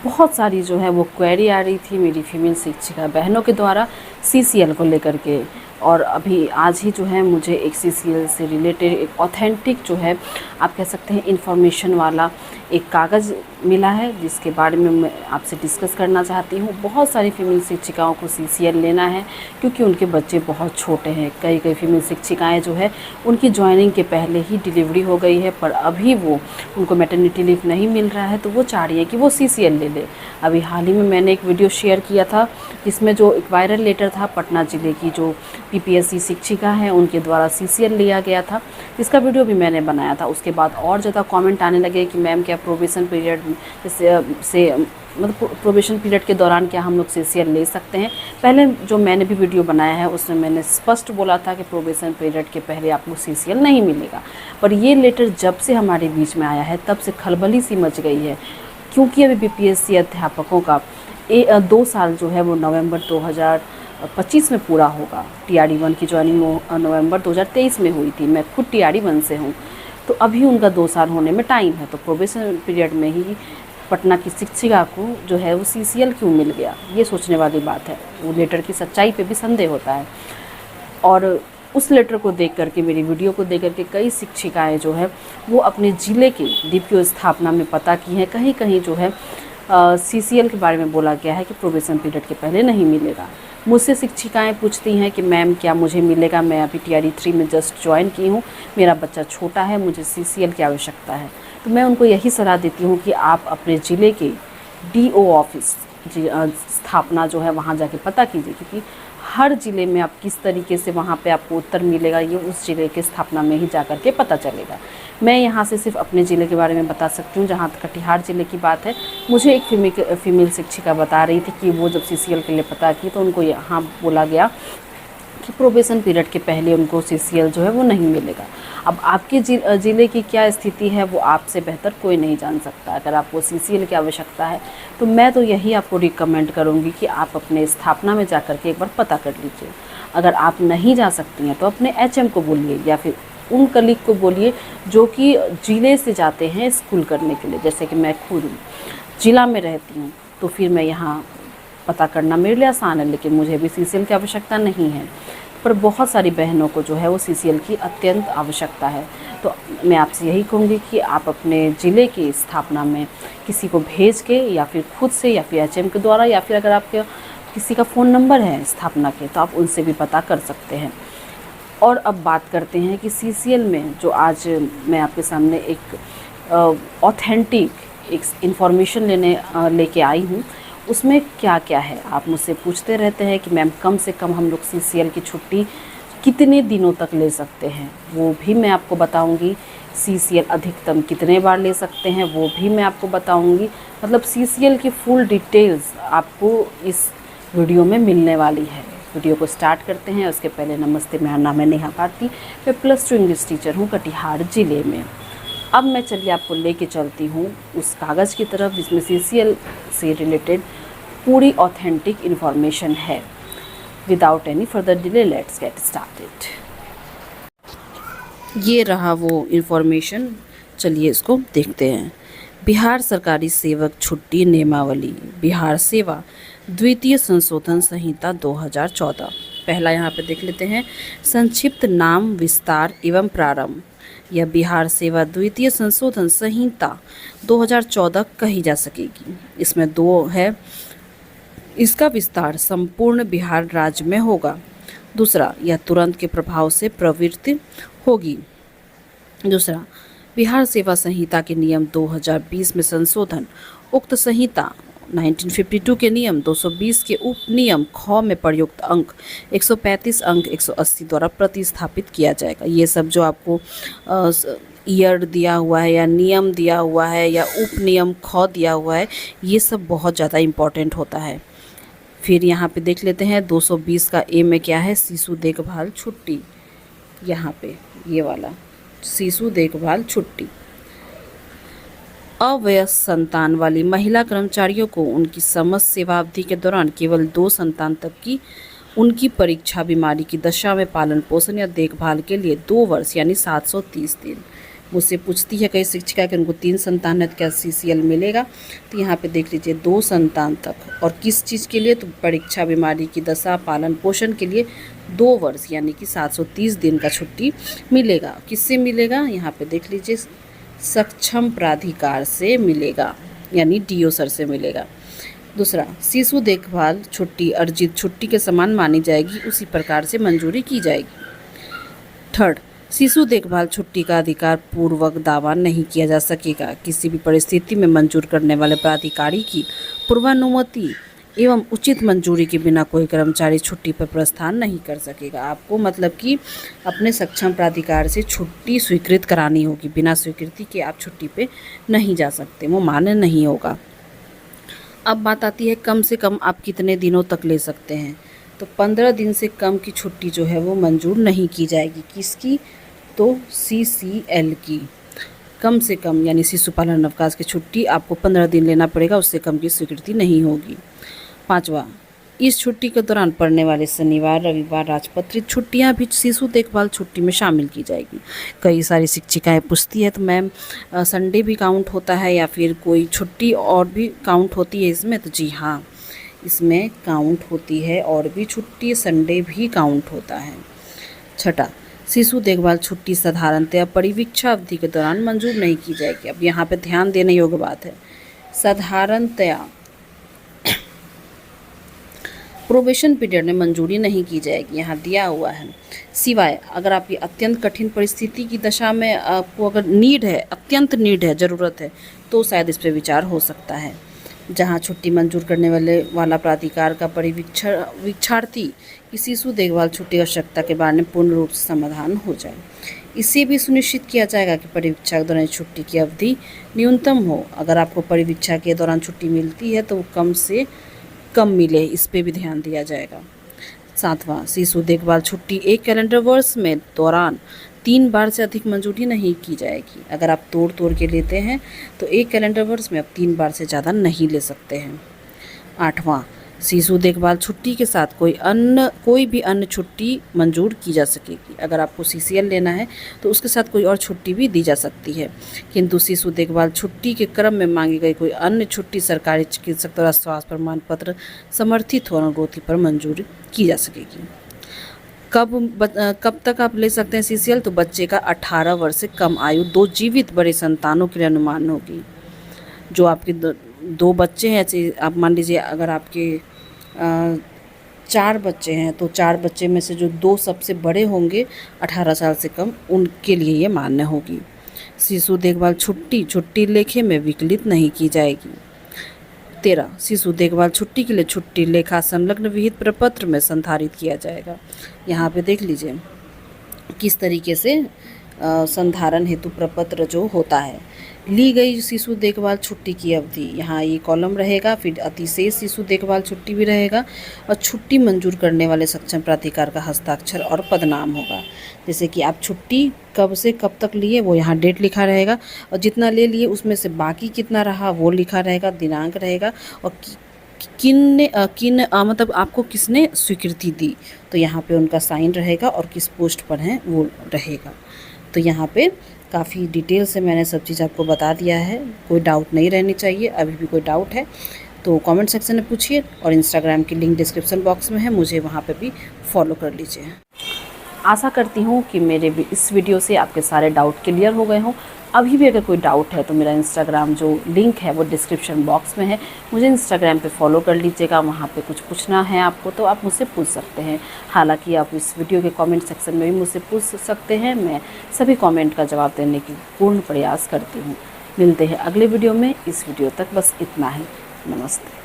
बहुत सारी जो है वो क्वेरी आ रही थी मेरी फीमेल शिक्षिका बहनों के द्वारा सीसीएल को लेकर के। और अभी आज ही जो है मुझे एक सीसीएल से रिलेटेड एक ऑथेंटिक जो है आप कह सकते हैं इन्फॉर्मेशन वाला एक कागज़ मिला है, जिसके बारे में मैं आपसे डिस्कस करना चाहती हूँ। बहुत सारी फीमेल शिक्षिकाओं को सीसीएल लेना है क्योंकि उनके बच्चे बहुत छोटे हैं। कई कई फीमेल शिक्षिकाएँ जो है उनकी ज्वाइनिंग के पहले ही डिलीवरी हो गई है, पर अभी वो उनको मैटरनिटी लीव नहीं मिल रहा है, तो वो चाह रही है कि वो सीसीएल ले ले। अभी हाल ही में मैंने एक वीडियो शेयर किया था जिसमें जो एक वायरल लेटर था पटना ज़िले की जो पीपीएससी शिक्षिका है उनके द्वारा सीसीएल लिया गया था, जिसका वीडियो भी मैंने बनाया था। उसके बाद और ज़्यादा कमेंट आने लगे कि मैम क्या प्रोबेशन पीरियड से मतलब प्रोबेशन पीरियड के दौरान क्या हम लोग सीसीएल ले सकते हैं। पहले जो मैंने भी वीडियो बनाया है उसमें मैंने स्पष्ट बोला था कि प्रोबेशन पीरियड के पहले आपको सीसीएल नहीं मिलेगा, पर ये लेटर जब से हमारे बीच में आया है तब से खलबली सी मच गई है। क्योंकि अभी बीपीएससी अध्यापकों का 2 साल जो है वो नवंबर 2025 में पूरा होगा। टीआरडी 1 की ज्वाइनिंग नवंबर 2023 में हुई थी। मैं खुद टीआरडी 1 से हूँ, तो अभी उनका 2 साल होने में टाइम है। तो प्रोबेशन पीरियड में ही पटना की शिक्षिका को जो है वो सीसीएल क्यों मिल गया, ये सोचने वाली बात है। वो लेटर की सच्चाई पे भी संदेह होता है। और उस लेटर को देख करके, मेरी वीडियो को देख करके कई शिक्षिकाएं जो है वो अपने ज़िले के डीपीओ स्थापना में पता की हैं। कहीं कहीं जो है सीसीएल के बारे में बोला गया है कि प्रोबेशन पीरियड के पहले नहीं मिलेगा। मुझसे शिक्षिकाएं पूछती हैं कि मैम क्या मुझे मिलेगा, मैं अभी टीआरडी 3 में जस्ट ज्वाइन की हूँ, मेरा बच्चा छोटा है, मुझे सीसीएल की आवश्यकता है। तो मैं उनको यही सलाह देती हूँ कि आप अपने ज़िले के डीओ ऑफिस स्थापना जो है वहाँ जाके पता कीजिए, क्योंकि हर ज़िले में आप किस तरीके से वहाँ पे आपको उत्तर मिलेगा ये उस ज़िले के स्थापना में ही जा कर के पता चलेगा। मैं यहाँ से सिर्फ अपने ज़िले के बारे में बता सकती हूँ। जहाँ तक कटिहार ज़िले की बात है, मुझे एक फीमेल शिक्षिका बता रही थी कि वो जब सीसीएल के लिए पता की तो उनको यहाँ बोला गया कि प्रोबेशन पीरियड के पहले उनको सीसीएल जो है वो नहीं मिलेगा। अब आपके ज़िले की क्या स्थिति है वो आपसे बेहतर कोई नहीं जान सकता। अगर आपको सीसीएल की आवश्यकता है तो मैं तो यही आपको रिकमेंड करूँगी कि आप अपने स्थापना में जा कर के एक बार पता कर लीजिए। अगर आप नहीं जा सकती हैं तो अपने एचएम को बोलिए या फिर उन कलीग को बोलिए जो कि ज़िले से जाते हैं स्कूल करने के लिए। जैसे कि मैं खुद ज़िला में रहती हूँ, तो फिर मैं यहाँ पता करना मेरे लिए आसान है, लेकिन मुझे भी सीसीएल की आवश्यकता नहीं है। पर बहुत सारी बहनों को जो है वो सीसीएल की अत्यंत आवश्यकता है। तो मैं आपसे यही कहूँगी कि आप अपने ज़िले की स्थापना में किसी को भेज के या फिर खुद से या फिर एचएम के द्वारा या फिर अगर आपके किसी का फ़ोन नंबर है स्थापना के तो आप उनसे भी पता कर सकते हैं। और अब बात करते हैं कि सीसीएल में जो आज मैं आपके सामने एक ऑथेंटिक एक इन्फॉर्मेशन लेके आई हूँ, उसमें क्या क्या है। आप मुझसे पूछते रहते हैं कि मैम कम से कम हम लोग सीसीएल की छुट्टी कितने दिनों तक ले सकते हैं, वो भी मैं आपको बताऊंगी। सीसीएल अधिकतम कितने बार ले सकते हैं वो भी मैं आपको बताऊंगी। मतलब सीसीएल की फुल डिटेल्स आपको इस वीडियो में मिलने वाली है। वीडियो को स्टार्ट करते हैं। उसके पहले नमस्ते, मेरा नाम है नेहा भारती, मैं +2 इंग्लिश टीचर हूँ कटिहार ज़िले में। अब मैं चलिए आपको लेके चलती हूँ उस कागज़ की तरफ जिसमें सीसीएल से रिलेटेड पूरी ऑथेंटिक इन्फॉर्मेशन है। Without any further delay let's get started. ये रहा वो इन्फॉर्मेशन, चलिए इसको देखते हैं। बिहार सरकारी सेवक छुट्टी नियमावली, बिहार सेवा द्वितीय संशोधन संहिता 2014। पहला यहाँ पे देख लेते हैं, संक्षिप्त नाम, विस्तार एवं प्रारंभ। यह बिहार सेवा द्वितीय संशोधन संहिता 2014 कही जा सकेगी। इसमें 2 है, इसका विस्तार संपूर्ण बिहार राज्य में होगा। दूसरा, यह तुरंत के प्रभाव से प्रवृत्ति होगी। दूसरा, बिहार सेवा संहिता के नियम 2020 में संशोधन, उक्त संहिता 1952 के नियम 220 के उप नियम ख में प्रयुक्त अंक 135 अंक 180 द्वारा प्रतिस्थापित किया जाएगा। ये सब जो आपको ईयर दिया हुआ है या नियम दिया हुआ है या उप नियम ख दिया हुआ है, ये सब बहुत ज़्यादा इम्पॉर्टेंट होता है। फिर यहाँ पे देख लेते हैं 220 का ए में क्या है, शिशु देखभाल छुट्टी। यहाँ पे ये वाला शिशु देखभाल छुट्टी, अवयस्क संतान वाली महिला कर्मचारियों को उनकी समस्त सेवा अवधि के दौरान केवल 2 संतान तक की उनकी परीक्षा बीमारी की दशा में पालन पोषण या देखभाल के लिए 2 वर्ष यानी 730 दिन मुझसे पूछती है कई शिक्षिका कि उनको 3 संतान है तो क्या CCL मिलेगा। तो यहाँ पे देख लीजिए 2 संतान तक, और किस चीज़ के लिए, तो परीक्षा, बीमारी की दशा, पालन पोषण के लिए 2 वर्ष यानी कि 730 दिन का छुट्टी मिलेगा। किससे मिलेगा, यहाँ पे देख लीजिए सक्षम प्राधिकार से मिलेगा, यानी DO सर से मिलेगा। दूसरा, शिशु देखभाल छुट्टी अर्जित छुट्टी के समान मानी जाएगी, उसी प्रकार से मंजूरी की जाएगी। थर्ड, शिशु देखभाल छुट्टी का अधिकार पूर्वक दावा नहीं किया जा सकेगा। किसी भी परिस्थिति में मंजूर करने वाले प्राधिकारी की पूर्वानुमति एवं उचित मंजूरी के बिना कोई कर्मचारी छुट्टी पर प्रस्थान नहीं कर सकेगा। आपको मतलब कि अपने सक्षम प्राधिकार से छुट्टी स्वीकृत करानी होगी, बिना स्वीकृति के आप छुट्टी पे नहीं जा सकते, वो मान्य नहीं होगा। अब बात आती है कम से कम आप कितने दिनों तक ले सकते हैं। तो 15 दिन से कम की छुट्टी जो है वो मंजूर नहीं की जाएगी। किसकी, तो CCL की। कम से कम यानी शिशु पालन अवकाश की छुट्टी आपको 15 दिन लेना पड़ेगा, उससे कम की स्वीकृति नहीं होगी। 5वां, इस छुट्टी के दौरान पड़ने वाले शनिवार, रविवार, राजपत्रित छुट्टियां भी शिशु देखभाल छुट्टी में शामिल की जाएगी। कई सारी शिक्षिकाएं पूछती है तो मैम संडे भी काउंट होता है या फिर कोई छुट्टी और भी काउंट होती है इसमें, तो जी हाँ, इसमें काउंट होती है और भी छुट्टी, संडे भी काउंट होता है। 6, शिशु देखभाल छुट्टी साधारणतया परिवीक्षा अवधि के दौरान मंजूर नहीं की जाएगी। अब यहाँ पे ध्यान देने योग्य बात है, साधारणतया प्रोबेशन पीरियड में मंजूरी नहीं की जाएगी, यहाँ दिया हुआ है। सिवाय अगर आपकी अत्यंत कठिन परिस्थिति की दशा में आपको अगर नीड है, अत्यंत नीड है, ज़रूरत है, तो शायद इस पर विचार हो सकता है, जहाँ छुट्टी मंजूर करने वाला प्राधिकार का परीक्षार्थी की शिशु देखभाल छुट्टी की आवश्यकता के बारे में पूर्ण रूप से समाधान हो जाए। इससे भी सुनिश्चित किया जाएगा कि परीक्षा के दौरान छुट्टी की अवधि न्यूनतम हो। अगर आपको परीक्षा के दौरान छुट्टी मिलती है तो वो कम से कम मिले, इस पे भी ध्यान दिया जाएगा। 7वां, शिशु देखभाल छुट्टी एक कैलेंडर वर्ष में दौरान 3 बार से अधिक मंजूरी नहीं की जाएगी। अगर आप तोड़ के लेते हैं तो एक कैलेंडर वर्ष में आप 3 बार से ज़्यादा नहीं ले सकते हैं। 8वां, शिशु देखभाल छुट्टी के साथ कोई भी अन्य छुट्टी मंजूर की जा सकेगी। अगर आपको CCL लेना है तो उसके साथ कोई और छुट्टी भी दी जा सकती है, किंतु शिशु देखभाल छुट्टी के क्रम में मांगी गई कोई अन्य छुट्टी सरकारी चिकित्सक द्वारा स्वास्थ्य प्रमाण पत्र समर्थित हो अनुरोध पर मंजूर की जा सकेगी। कब तक आप ले सकते हैं CCL, तो बच्चे का 18 वर्ष से कम आयु 2 जीवित बड़े संतानों के लिए अनुमान होगी। जो आपके 2 बच्चे हैं, आप मान लीजिए अगर आपके 4 बच्चे हैं तो 4 बच्चे में से जो 2 सबसे बड़े होंगे 18 साल से कम, उनके लिए ये मान्य होगी। शिशु देखभाल छुट्टी लेखे में विकलित नहीं की जाएगी। 13, शिशु देखभाल छुट्टी के लिए छुट्टी लेखा संलग्न विहित प्रपत्र में संधारित किया जाएगा। यहाँ पे देख लीजिए किस तरीके से संधारण हेतु प्रपत्र जो होता है। ली गई शिशु देखभाल छुट्टी की अवधि, यहाँ ये कॉलम रहेगा, फिर अतिशेष शिशु देखभाल छुट्टी भी रहेगा, और छुट्टी मंजूर करने वाले सक्षम प्राधिकार का हस्ताक्षर और पदनाम होगा। जैसे कि आप छुट्टी कब से कब तक लिए वो यहाँ डेट लिखा रहेगा, और जितना ले लिए उसमें से बाकी कितना रहा वो लिखा रहेगा, दिनांक रहेगा, और मतलब आपको किसने स्वीकृति दी, तो यहाँ पे उनका साइन रहेगा, और किस पोस्ट पर हैं वो रहेगा। तो यहाँ पे काफ़ी डिटेल से मैंने सब चीज़ आपको बता दिया है, कोई डाउट नहीं रहनी चाहिए। अभी भी कोई डाउट है तो कमेंट सेक्शन में पूछिए, और इंस्टाग्राम की लिंक डिस्क्रिप्शन बॉक्स में है, मुझे वहाँ पे भी फॉलो कर लीजिए। आशा करती हूँ कि मेरे भी इस वीडियो से आपके सारे डाउट क्लियर हो गए हों। अभी भी अगर कोई डाउट है तो मेरा इंस्टाग्राम जो लिंक है वो डिस्क्रिप्शन बॉक्स में है, मुझे इंस्टाग्राम पे फॉलो कर लीजिएगा। वहाँ पे कुछ पूछना है आपको तो आप मुझसे पूछ सकते हैं। हालांकि आप इस वीडियो के कमेंट सेक्शन में भी मुझसे पूछ सकते हैं, मैं सभी कमेंट का जवाब देने की पूर्ण प्रयास करती हूँ। मिलते हैं अगले वीडियो में। इस वीडियो तक बस इतना ही। नमस्ते।